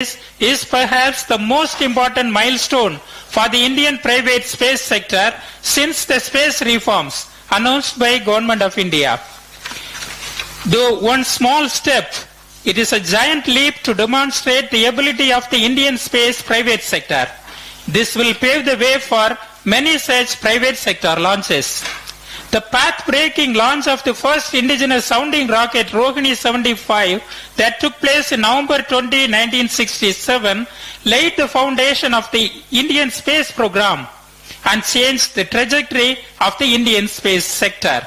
is perhaps the most important milestone for the Indian private space sector since the space reforms announced by Government of India. Though one small step, it is a giant leap to demonstrate the ability of the Indian space private sector. This will pave the way for many such private sector launches. The path-breaking launch of the first indigenous sounding rocket Rohini 75 that took place in November 20, 1967 laid the foundation of the Indian space program and changed the trajectory of the Indian space sector.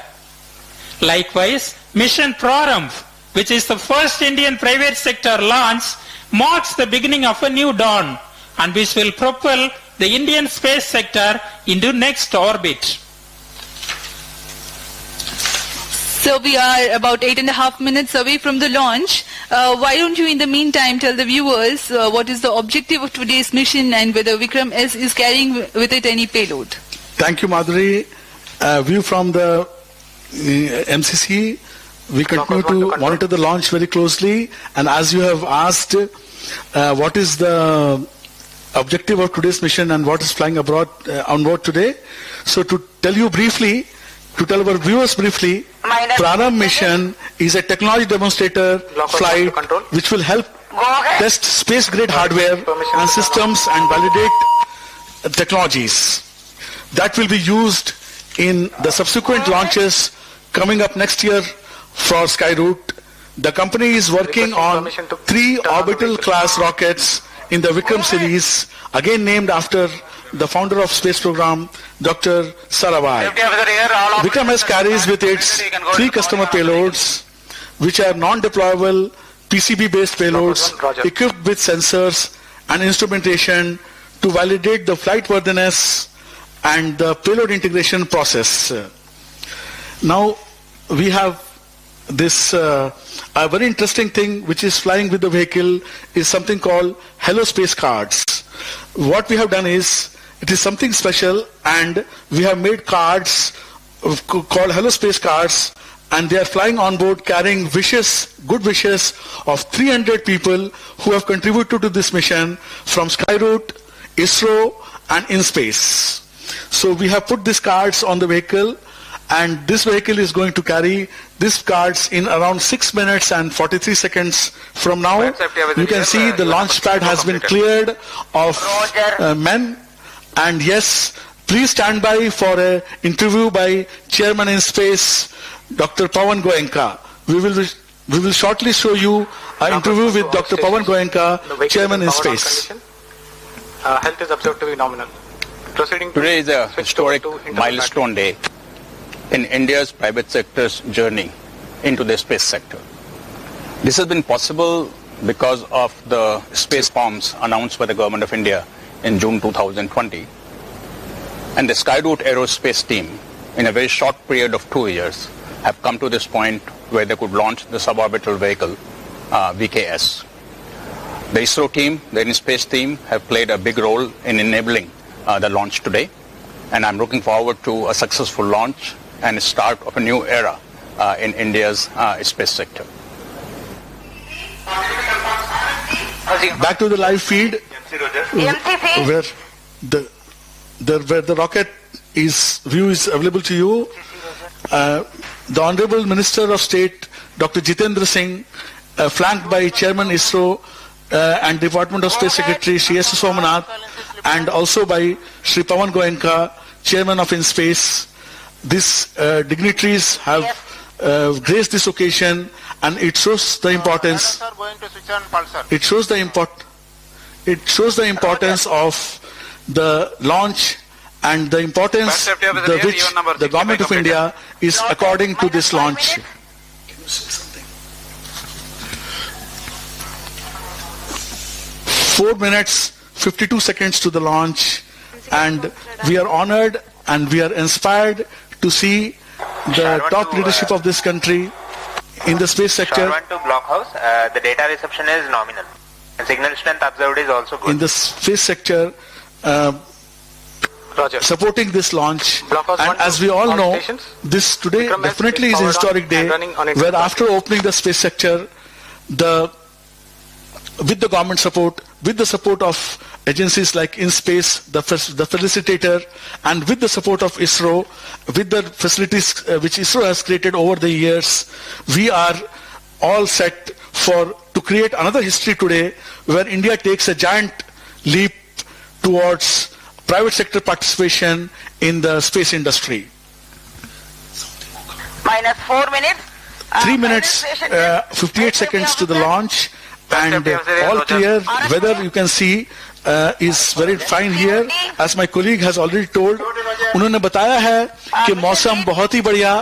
Likewise, Mission Prarambh, which is the first Indian private sector launch, marks the beginning of a new dawn and which will propel the Indian space sector into next orbit. So we are about 8.5 minutes away from the launch. Why don't you in the meantime tell the viewers what is the objective of today's mission and whether VIKRAM-S is carrying with it any payload? Thank you, Madhuri. View from the MCC. We continue to monitor the launch very closely, and as you have asked, what is the objective of today's mission and what is flying abroad on board today? So to tell you briefly, to tell our viewers briefly, Prarambh mission is a technology demonstrator flight which will help test space-grade hardware and systems and validate technologies that will be used in the subsequent launches coming up next year for skyroot. The company is working on 3 orbital class rockets in the Vikram series, again named after the founder of space program, Dr. Sarabhai. VIKRAM-S carries with its 3 customer payloads, which are non-deployable PCB-based payloads equipped with sensors and instrumentation to validate the flight worthiness and the payload integration process. Now, we have this a very interesting thing which is flying with the vehicle is something called Hello Space cards. What we have done is, it is something special, and we have made cards called Hello Space cards, and they are flying on board carrying wishes, good wishes of 300 people who have contributed to this mission from Skyroot, ISRO and InSpace. So we have put these cards on the vehicle, and this vehicle is going to carry these cards in around 6 minutes and 43 seconds from now. You can see the launch pad has been cleared of men. And yes, please stand by for an interview by Chairman in Space, Dr. Pawan Goenka. We will shortly show you an interview with Dr. Pawan Goenka, Chairman in Space. Health is observed to be nominal. Today is a historic milestone day in India's private sector's journey into the space sector. This has been possible because of the space reforms announced by the Government of India in June 2020. And the Skyroot aerospace team, in a very short period of 2 years, have come to this point where they could launch the suborbital vehicle, VK-S. The ISRO team, the InSpace team, have played a big role in enabling the launch today. And I'm looking forward to a successful launch and a start of a new era in India's space sector. Back to the live feed, where the rocket view is available to you. The Honorable Minister of State, Dr. Jitendra Singh, flanked by Chairman ISRO and Department of Space Secretary Shri S. Somanath, and also by Shri Pawan Goenka, Chairman of InSpace. These dignitaries have graced this occasion, and it shows the importance. It shows the importance of the launch and the importance which the Government of India is according to this launch. 4 minutes, 52 seconds to the launch, and we are honored and we are inspired to see the top leadership of this country in the space sector. To blockhouse, the data reception is nominal. And signal strength observed is also good. In the space sector, supporting this launch. And as we all know, this today definitely is a historic day, where after opening the space sector, the with the government support, with the support of agencies like InSpace, the felicitator, and with the support of ISRO, with the facilities which ISRO has created over the years, we are all set to create another history today where India takes a giant leap towards private sector participation in the space industry. Minus 4 minutes. 3 minutes, 58 seconds to the launch, and all clear. Weather you can see is very fine here. As my colleague has already told, उन्होंने बताया है कि मौसम बहुत ही बढ़िया,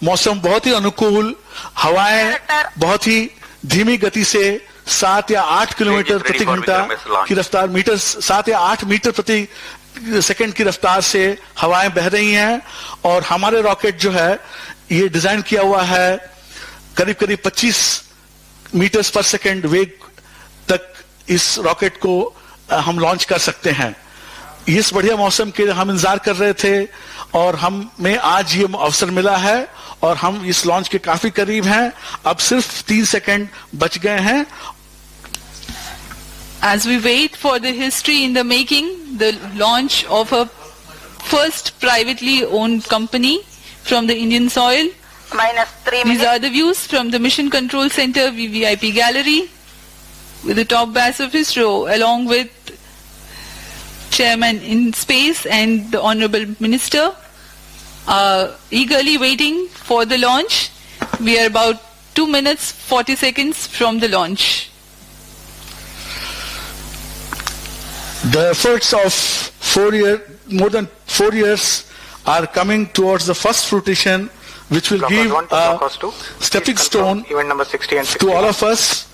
मौसम बहुत ही अनुकूल, हवाएं बहुत ही धीमी गति से 7 या 8 किलोमीटर प्रति घंटा की रफ्तार, 7 या 8 मीटर प्रति सेकंड की रफ्तार से हवाएं बह रही हैं, और हमारे रॉकेट जो है ये डिजाइन किया हुआ है करीब करीब 25 मीटर्स पर सेकंड वेग तक इस रॉकेट को हम लॉन्च कर सकते हैं। इस बढ़िया मौसम के हम इंतजार कर रहे थे और हमें आज ये अवसर मिला है और हम इस लॉन्च के काफी करीब हैं। अब सिर्फ 3 सेकंड बच गए हैं। As we wait for the history in the making, the launch of a first privately owned company from the Indian soil. Minus 3 These minutes. are the views from the Mission Control Center VVIP Gallery with the top brass of ISRO along with Chairman in Space and the Honorable Minister eagerly waiting for the launch. We are about 2 minutes 40 seconds from the launch. The efforts of more than 4 years are coming towards the first fruition, which will give a stepping stone event number 60 and 61. to all of us.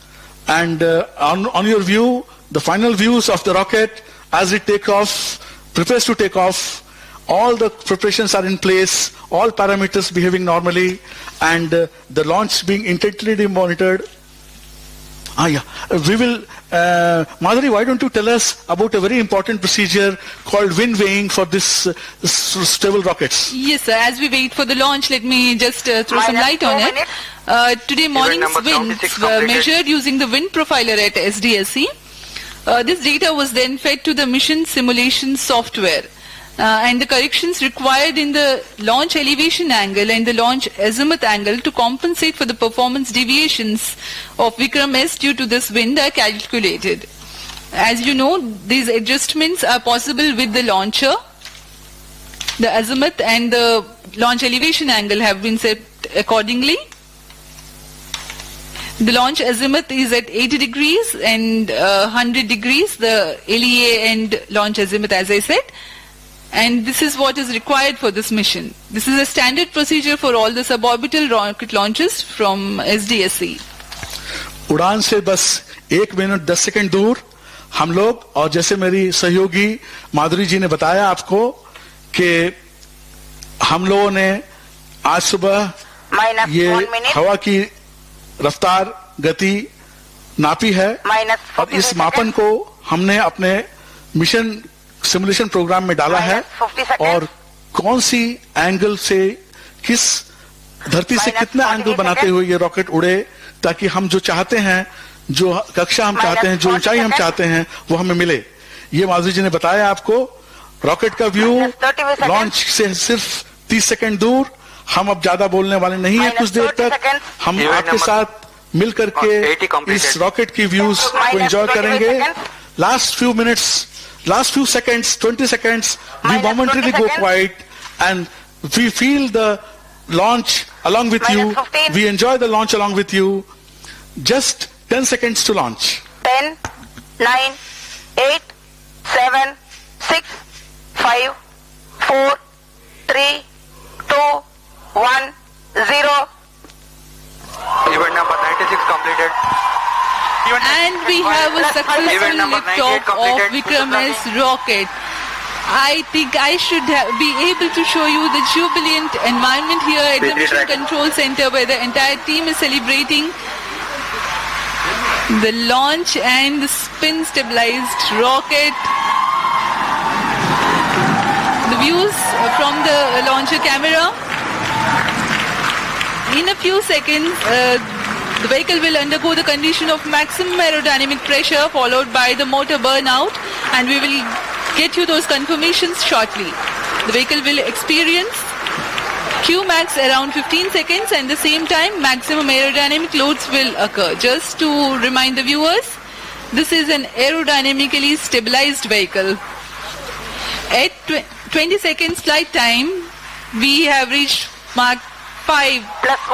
And on your view, the final views of the rocket as it prepares to take off, all the preparations are in place, all parameters behaving normally, and the launch being intently monitored. We will, Madhuri, why don't you tell us about a very important procedure called wind weighing for this stable rockets? Yes, sir. As we wait for the launch, let me just throw some light on it. Today morning's winds were measured using the wind profiler at SDSC. This data was then fed to the mission simulation software. And the corrections required in the launch elevation angle and the launch azimuth angle to compensate for the performance deviations of VIKRAM-S due to this wind are calculated. As you know, these adjustments are possible with the launcher. The azimuth and the launch elevation angle have been set accordingly. The launch azimuth is at 80 degrees and 100 degrees, the LEA and launch azimuth, as I said. And this is what is required for this mission. This is a standard procedure for all the suborbital rocket launches from SDSC. उड़ान से बस 1 minute 10 second दूर हम लोग, और जैसे मेरी सहयोगी माधुरी जी ने बताया आपको कि हम लोगों ने आज सुबह ये हवा की रफ्तार गति नापी है, और इस मापन को हमने अपने मिशन सिमुलेशन प्रोग्राम में डाला है, और कौन सी एंगल से किस धरती से कितना एंगल बनाते हुए ये रॉकेट उड़े, ताकि हम जो चाहते हैं, जो कक्षा हम चाहते हैं, जो ऊंचाई हम चाहते हैं, वो हमें मिले। ये माधुरी जी ने बताया आपको। रॉकेट का व्यू लॉन्च से सिर्फ 30 सेकंड दूर। हम अब ज्यादा बोलने वाले नहीं है, कुछ देर तक हम आपके साथ मिल करके इस रॉकेट की व्यूज को एंजॉय करेंगे। Last few minutes, last few seconds, 20 seconds, we momentarily go quiet and we feel the launch along with you. We enjoy the launch along with you. Just 10 seconds to launch. 10, 9, 8, 7, 6, 5, 4, 3, 2, 1, 0. Event number 96 completed. And we have a successful liftoff of VIKRAM-S rocket. I think I should be able to show you the jubilant environment here at the Mission Control Center, where the entire team is celebrating the launch and the spin stabilized rocket. The views from the launcher camera. In a few seconds, The vehicle will undergo the condition of maximum aerodynamic pressure followed by the motor burnout, and we will get you those confirmations shortly. The vehicle will experience Qmax around 15 seconds, and at the same time maximum aerodynamic loads will occur. Just to remind the viewers, this is an aerodynamically stabilized vehicle. At 20 seconds flight time, we have reached Mach 5,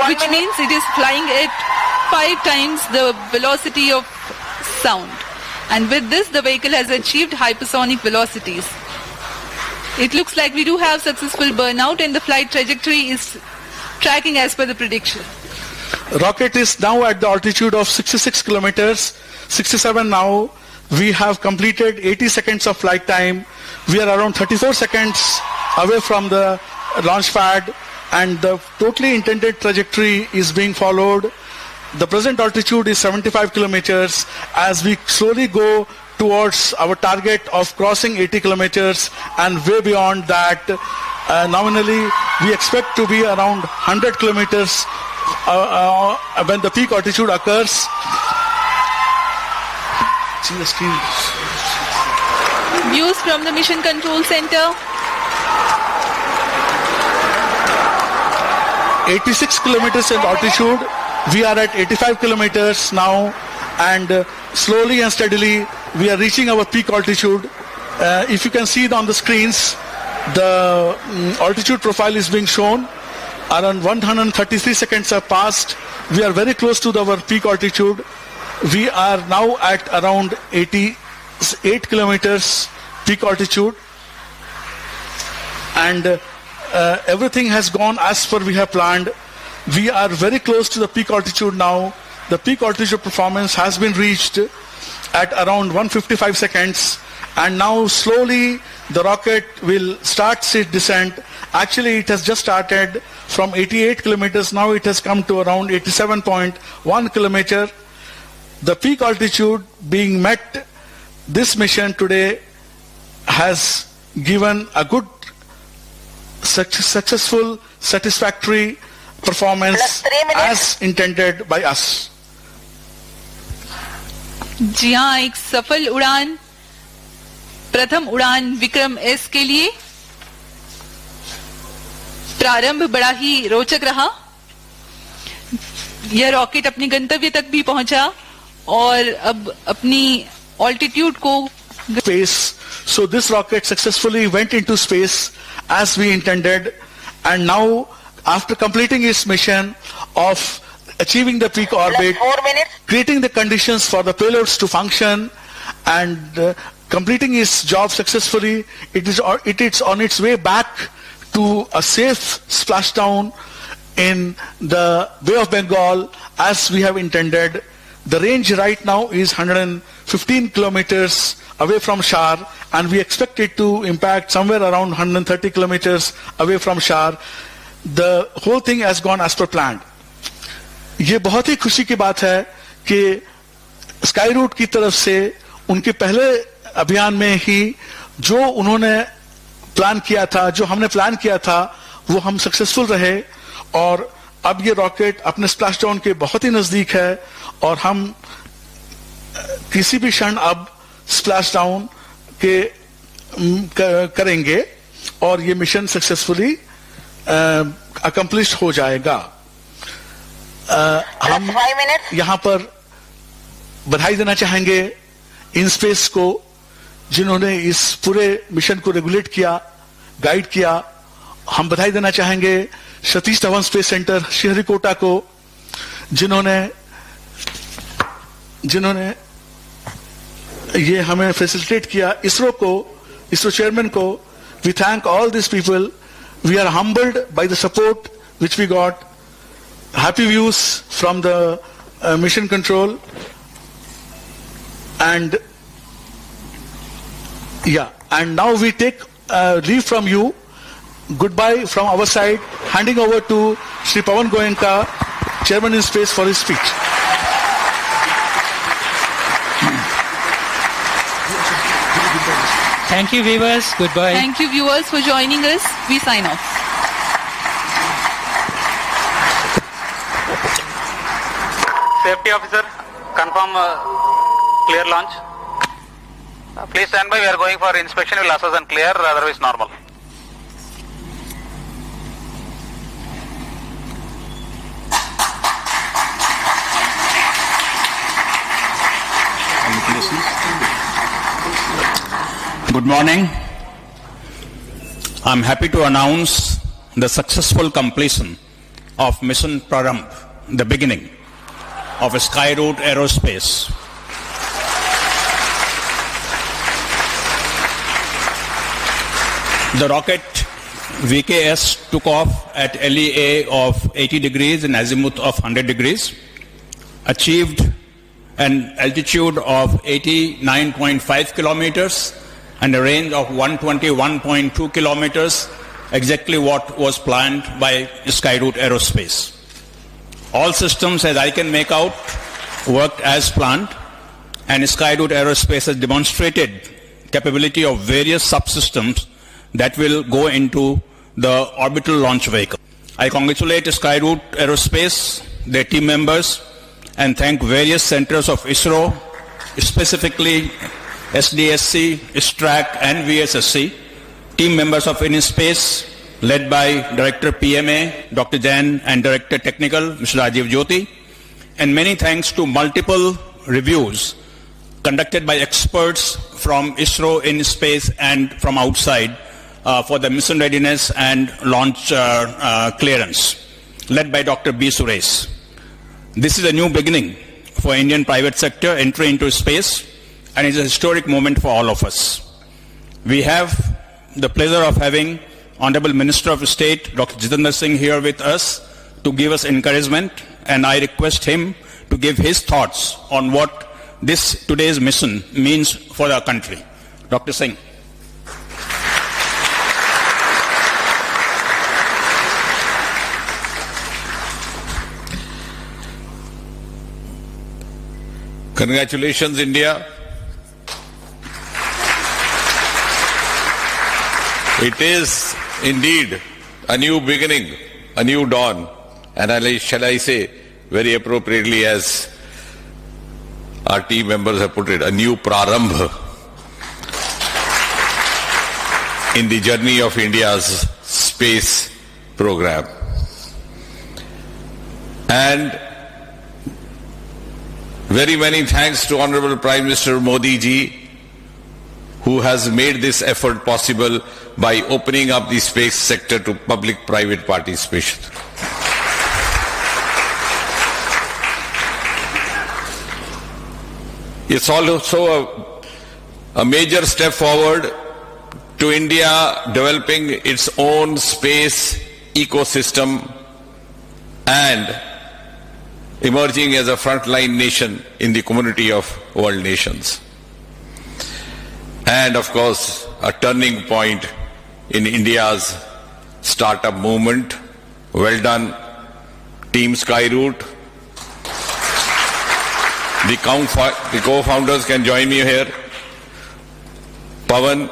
which means it is flying at 5 times the velocity of sound. And with this, the vehicle has achieved hypersonic velocities. It looks like we do have successful burnout, and the flight trajectory is tracking as per the prediction. Rocket is now at the altitude of 66 kilometers, 67 now. We have completed 80 seconds of flight time. We are around 34 seconds away from the launch pad, and the totally intended trajectory is being followed. The present altitude is 75 kilometers. As we slowly go towards our target of crossing 80 kilometers and way beyond that, nominally we expect to be around 100 kilometers when the peak altitude occurs. See the screen. Views from the Mission Control Center. 86 kilometers in altitude. We are at 85 kilometers now, and slowly and steadily we are reaching our peak altitude. If you can see it on the screens, the altitude profile is being shown. Around 133 seconds have passed. We are very close to our peak altitude. We are now at around 88 kilometers peak altitude, and everything has gone as per we have planned. We are very close to the peak altitude now. The peak altitude performance has been reached at around 155 seconds, and now slowly the rocket will start its descent. Actually, it has just started from 88 kilometers. Now it has come to around 87.1 kilometer. The peak altitude being met, this mission today has given a good, successful, satisfactory performance as intended by us. जी हाँ, एक सफल उड़ान, प्रथम उड़ान Vikram S के लिए प्रारंभ बड़ा ही रोचक रहा. यह रॉकेट अपने गंतव्य तक भी पहुंचा और अब अपनी ऑल्टीट्यूड को space. So this rocket successfully went into space as we intended, and now after completing its mission of achieving the peak orbit, creating the conditions for the payloads to function, and completing its job successfully, it is on its way back to a safe splashdown in the Bay of Bengal as we have intended. The range right now is 115 kilometers away from Shar, and we expect it to impact somewhere around 130 kilometers away from Shar. The whole thing has gone as per planned. ये बहुत ही खुशी की बात है कि Skyroot की तरफ से उनके पहले अभियान में ही जो उन्होंने प्लान किया था, जो हमने प्लान किया था, वो हम सक्सेसफुल रहे, और अब ये रॉकेट अपने स्प्लैश डाउन के बहुत ही नजदीक है, और हम किसी भी क्षण अब स्प्लैश डाउन के करेंगे और ये मिशन सक्सेसफुली अकम्प्लिश हो जाएगा. हम यहाँ पर बधाई देना चाहेंगे इन स्पेस को, जिन्होंने इस पूरे मिशन को रेगुलेट किया, गाइड किया. हम बधाई देना चाहेंगे सतीश धवन स्पेस सेंटर श्रीहरिकोटा को, जिन्होंने ये हमें फैसिलिटेट किया. इसरो को, इसरो चेयरमैन को, we thank all this people. We are humbled by the support which we got. Happy views from the mission control, and now we take leave from you. Goodbye from our side, handing over to Shri Pawan Goenka, Chairman in Space, for his speech. Thank you, viewers. Goodbye. Thank you, viewers, for joining us. We sign off. Safety officer, confirm clear launch. Please stand by. We are going for inspection. We'll assess and clear. Otherwise, normal. Good morning. I'm happy to announce the successful completion of Mission VIKRAM-S, the beginning of Skyroot Aerospace. The rocket VIKRAM-S took off at LEA of 80 degrees and azimuth of 100 degrees, achieved an altitude of 89.5 kilometers and a range of 121.2 kilometers, exactly what was planned by Skyroot Aerospace. All systems, as I can make out, worked as planned, and Skyroot Aerospace has demonstrated capability of various subsystems that will go into the orbital launch vehicle. I congratulate Skyroot Aerospace, their team members, and thank various centers of ISRO, specifically SDSC, STRAC, and VSSC, team members of InSpace, led by Director PMA, Dr. Jain, and Director Technical, Mr. Rajiv Jyoti, and many thanks to multiple reviews conducted by experts from ISRO, InSpace, and from outside for the mission readiness and launch clearance, led by Dr. B. Suresh. This is a new beginning for Indian private sector entry into space, and it's a historic moment for all of us. We have the pleasure of having Honorable Minister of State, Dr. Jitendra Singh, here with us to give us encouragement, and I request him to give his thoughts on what today's mission means for our country. Dr. Singh. Congratulations, India. It is indeed a new beginning, a new dawn, and shall I say, very appropriately as our team members have put it, a new prarambh in the journey of India's space program. And very many thanks to Honorable Prime Minister Modi ji, who has made this effort possible by opening up the space sector to public-private participation. It's also a major step forward to India developing its own space ecosystem and emerging as a frontline nation in the community of world nations. And of course, a turning point in India's startup movement. Well done, Team Skyroot. The co-founders can join me here. Pawan,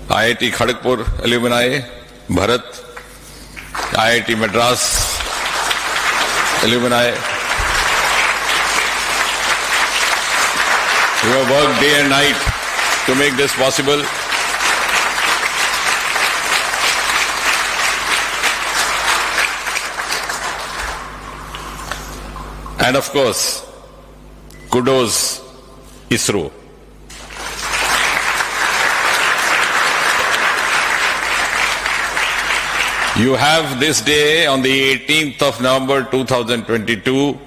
IIT Kharagpur alumni, Bharat, IIT Madras alumni. You have worked day and night to make this possible. And of course, kudos ISRO. You have this day on the 18th of November 2022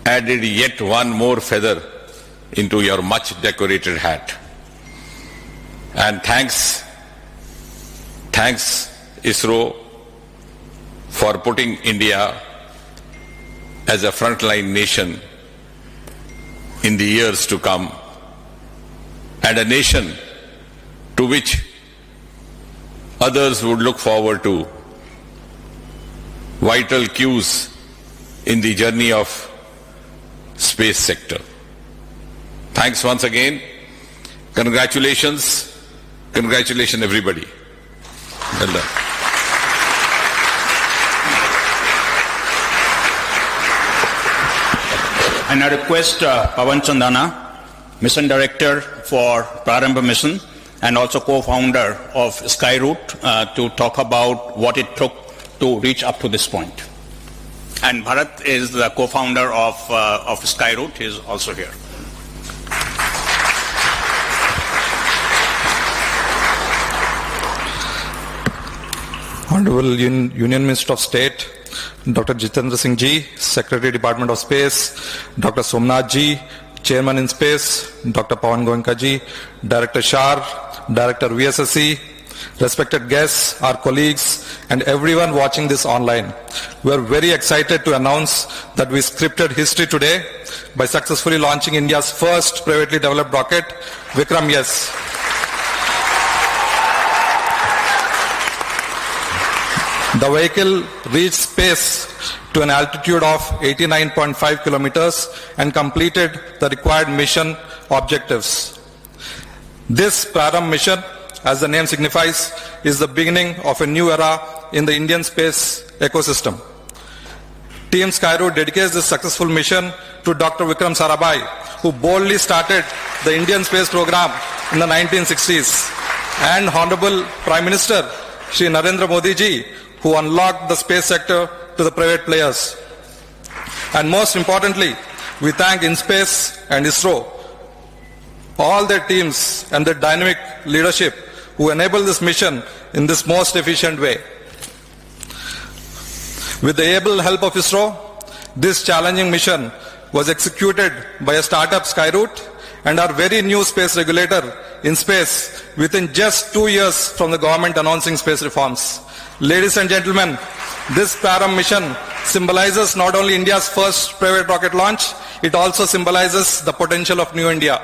added yet one more feather into your much decorated hat. And thanks ISRO for putting India as a frontline nation in the years to come, and a nation to which others would look forward to, vital cues in the journey of space sector. Thanks once again. Congratulations. Congratulations everybody. Well done. And I request Pawan Chandana, Mission Director for Prarambha Mission and also co-founder of Skyroot, to talk about what it took to reach up to this point. And Bharat is the co-founder of Skyroot. He is also here. Honorable Union Minister of State, Dr. Jitendra Singh Ji, Secretary Department of Space, Dr. Somnath Ji, Chairman in Space, Dr. Pawan Goenka Ji, Director SHAR, Director VSSC, respected guests, our colleagues, and everyone watching this online. We are very excited to announce that we scripted history today by successfully launching India's first privately developed rocket, VIKRAM-S. The vehicle reached space to an altitude of 89.5 kilometers and completed the required mission objectives. This Prarambha mission, as the name signifies, is the beginning of a new era in the Indian space ecosystem. Team Skyroot dedicates this successful mission to Dr. Vikram Sarabhai, who boldly started the Indian space program in the 1960s, and Honorable Prime Minister Shri Narendra Modi Ji, who unlocked the space sector to the private players. And most importantly, we thank InSpace and ISRO, all their teams and their dynamic leadership who enabled this mission in this most efficient way. With the able help of ISRO, this challenging mission was executed by a startup Skyroot and our very new space regulator, InSpace, within just 2 years from the government announcing space reforms. Ladies and gentlemen, this Prarambha mission symbolizes not only India's first private rocket launch, it also symbolizes the potential of New India.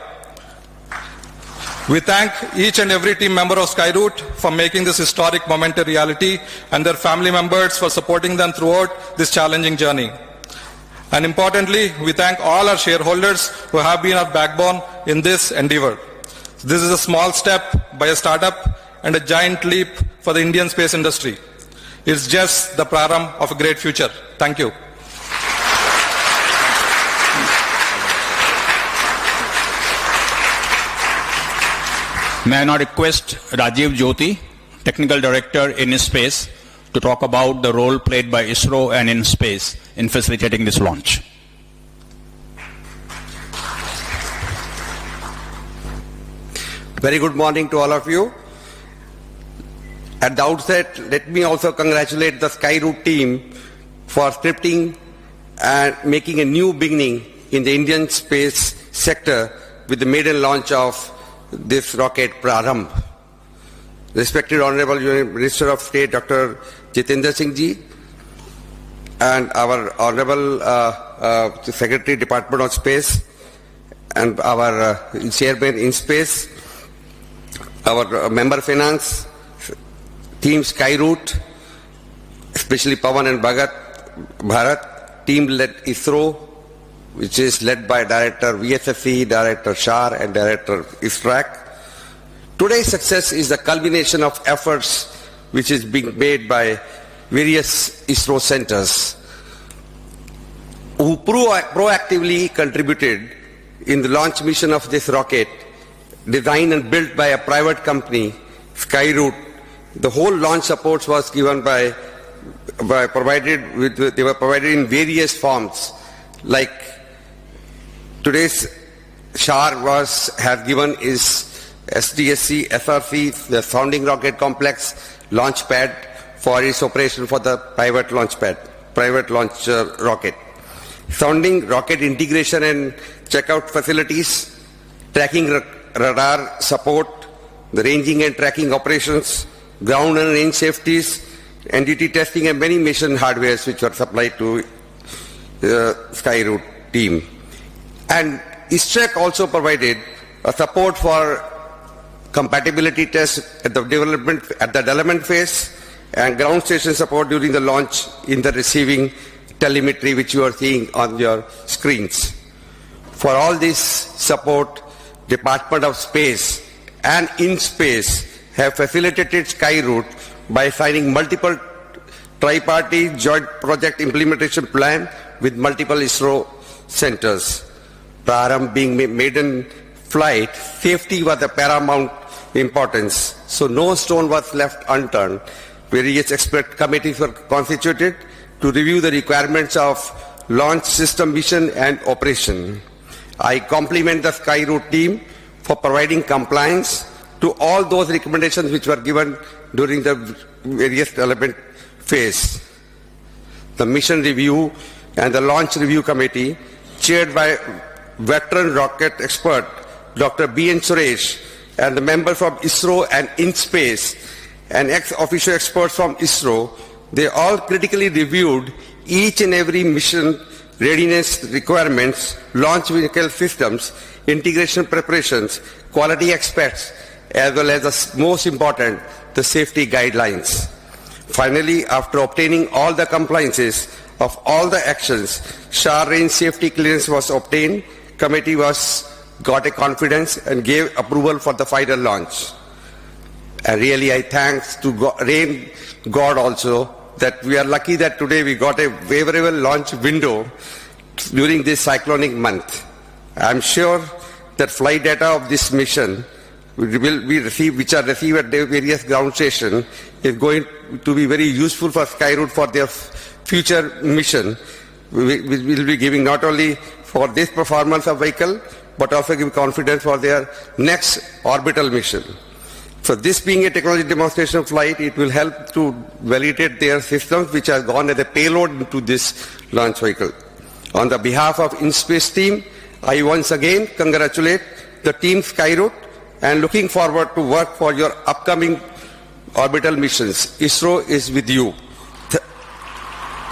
We thank each and every team member of Skyroot for making this historic moment a reality, and their family members for supporting them throughout this challenging journey. And importantly, we thank all our shareholders who have been our backbone in this endeavor. This is a small step by a startup and a giant leap for the Indian space industry. It's just the prarambh of a great future. Thank you. May I now request Rajiv Jyoti, Technical Director in InSpace, to talk about the role played by ISRO and InSpace in facilitating this launch. Very good morning to all of you. At the outset, let me also congratulate the Skyroot team for scripting and making a new beginning in the Indian space sector with the maiden launch of this rocket Prarambh. Respected Honorable Minister of State Dr. Jitendra Singh Ji and our Honorable Secretary Department of Space and our Chairman in Space, our Member Finance, Team Skyroot, especially Pawan and Bharat, team led ISRO, which is led by Director VSSC, Director SHAR and Director ISRAC. Today's success is the culmination of efforts which is being made by various ISRO centers who proactively contributed in the launch mission of this rocket, designed and built by a private company, Skyroot. The whole launch support was given they were provided in various forms, like today's SHAR has given is SDSC, SRC, the sounding rocket complex launch pad for its operation for the private launch rocket. Sounding rocket integration and checkout facilities, tracking radar support, the ranging and tracking operations, ground and range safeties, NDT testing and many mission hardwares which were supplied to the Skyroot team. And ISRAC also provided a support for compatibility tests at the development phase and ground station support during the launch in the receiving telemetry which you are seeing on your screens. For all this support, Department of Space and InSpace have facilitated Skyroot by signing multiple tripartite joint project implementation plan with multiple ISRO centers. Praram being maiden flight, safety was of paramount importance, so no stone was left unturned. Various expert committees were constituted to review the requirements of launch system mission and operation. I compliment the skyroot team for providing compliance to all those recommendations which were given during the various development phase. The mission review and the launch review committee, chaired by veteran rocket expert Dr. B.N. Suresh, and the members from ISRO and InSpace, and ex-officio experts from ISRO, they all critically reviewed each and every mission readiness requirements, launch vehicle systems, integration preparations, quality aspects, as well as the most important, the safety guidelines. Finally, after obtaining all the compliances of all the actions, SHAR range safety clearance was obtained. Committee got a confidence and gave approval for the final launch. And really I thanks to Rain God also that we are lucky that today we got a favorable launch window during this cyclonic month. I am sure that flight data of this mission will be received, which are received at the various ground stations, is going to be very useful for Skyroot for their future mission. We will be giving not only for this performance of vehicle, but also give confidence for their next orbital mission. So this being a technology demonstration flight, it will help to validate their systems which have gone as a payload into this launch vehicle. On the behalf of InSpace team, I once again congratulate the team Skyroot and looking forward to work for your upcoming orbital missions. ISRO is with you.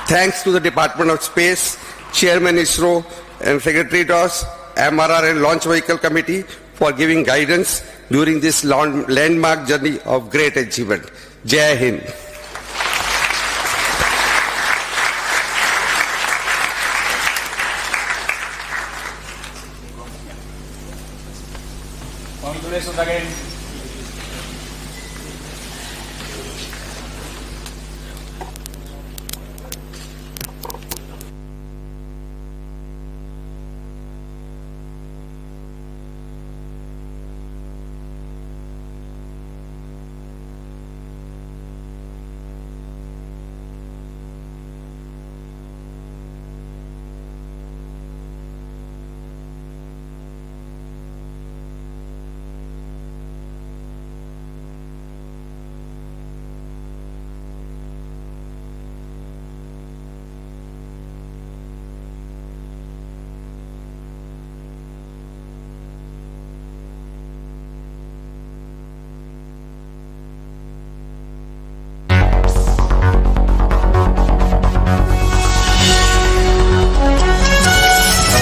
Thanks to the Department of Space, Chairman ISRO and Secretary DOS, MRR and Launch Vehicle Committee for giving guidance during this landmark journey of great achievement. Jai Hind. Congratulations again.